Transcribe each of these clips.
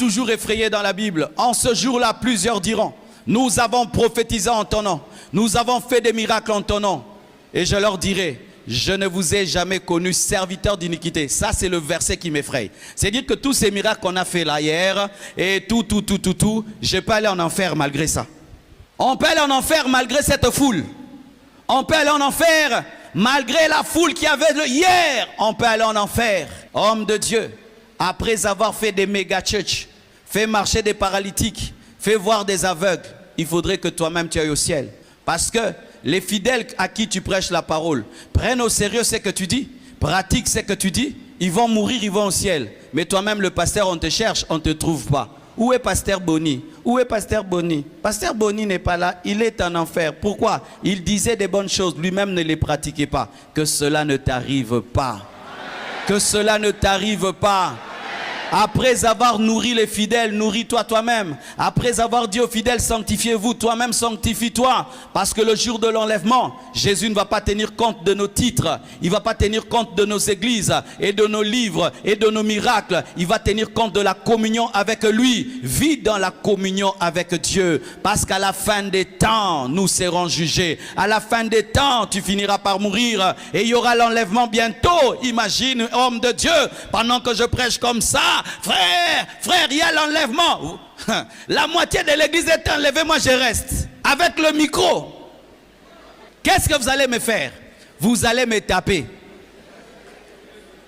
toujours effrayé dans la Bible. En ce jour-là, plusieurs diront, nous avons prophétisé en ton nom, nous avons fait des miracles en ton nom. Et je leur dirai, je ne vous ai jamais connu serviteur d'iniquité. Ça, c'est le verset qui m'effraie. C'est-à-dire que tous ces miracles qu'on a fait là hier, et tout, je peux aller en enfer malgré ça. On peut aller en enfer malgré cette foule. On peut aller en enfer malgré la foule qui avait hier. On peut aller en enfer. Homme de Dieu, après avoir fait des méga church, fait marcher des paralytiques, fait voir des aveugles, il faudrait que toi-même tu ailles au ciel. Parce que les fidèles à qui tu prêches la parole prennent au sérieux ce que tu dis, pratiquent ce que tu dis, ils vont mourir, ils vont au ciel. Mais toi-même, le pasteur, on te cherche, on ne te trouve pas. Où est Pasteur Boni? Où est Pasteur Boni? Pasteur Boni n'est pas là, il est en enfer. Pourquoi? Il disait des bonnes choses, lui-même ne les pratiquait pas. Que cela ne t'arrive pas. Que cela ne t'arrive pas. Après avoir nourri les fidèles, nourris-toi toi-même. Après avoir dit aux fidèles, sanctifiez-vous, toi-même sanctifie-toi. Parce que le jour de l'enlèvement, Jésus ne va pas tenir compte de nos titres. Il ne va pas tenir compte de nos églises et de nos livres et de nos miracles. Il va tenir compte de la communion avec lui. Vis dans la communion avec Dieu. Parce qu'à la fin des temps, nous serons jugés. À la fin des temps, tu finiras par mourir. Et il y aura l'enlèvement bientôt. Imagine, homme de Dieu, pendant que je prêche comme ça, frère, il y a l'enlèvement. La moitié de l'église est enlevée, moi je reste. Avec le micro. Qu'est-ce que vous allez me faire? Vous allez me taper.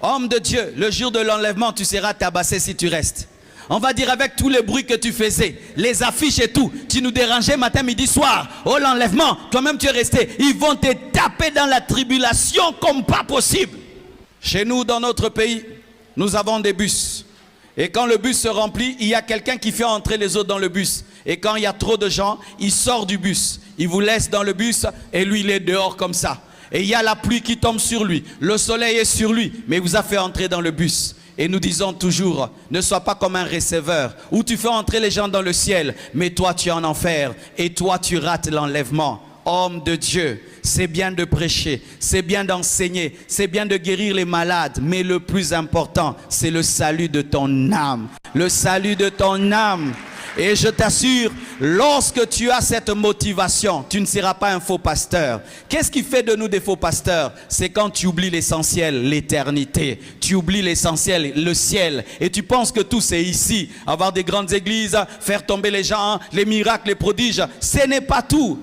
Homme de Dieu, le jour de l'enlèvement, tu seras tabassé si tu restes. On va dire avec tous les bruits que tu faisais, les affiches et tout, tu nous dérangeais matin, midi, soir. Oh l'enlèvement, toi-même tu es resté. Ils vont te taper dans la tribulation comme pas possible. Chez nous, dans notre pays, nous avons des bus. Et quand le bus se remplit, il y a quelqu'un qui fait entrer les autres dans le bus. Et quand il y a trop de gens, il sort du bus. Il vous laisse dans le bus et lui, il est dehors comme ça. Et il y a la pluie qui tombe sur lui. Le soleil est sur lui. Mais il vous a fait entrer dans le bus. Et nous disons toujours, ne sois pas comme un receveur où tu fais entrer les gens dans le ciel. Mais toi, tu es en enfer. Et toi, tu rates l'enlèvement. Homme de Dieu, c'est bien de prêcher, c'est bien d'enseigner, c'est bien de guérir les malades, mais le plus important, c'est le salut de ton âme. Le salut de ton âme. Et je t'assure, lorsque tu as cette motivation, tu ne seras pas un faux pasteur. Qu'est-ce qui fait de nous des faux pasteurs? C'est quand tu oublies l'essentiel, l'éternité. Tu oublies l'essentiel, le ciel. Et tu penses que tout c'est ici. Avoir des grandes églises, faire tomber les gens, les miracles, les prodiges. Ce n'est pas tout.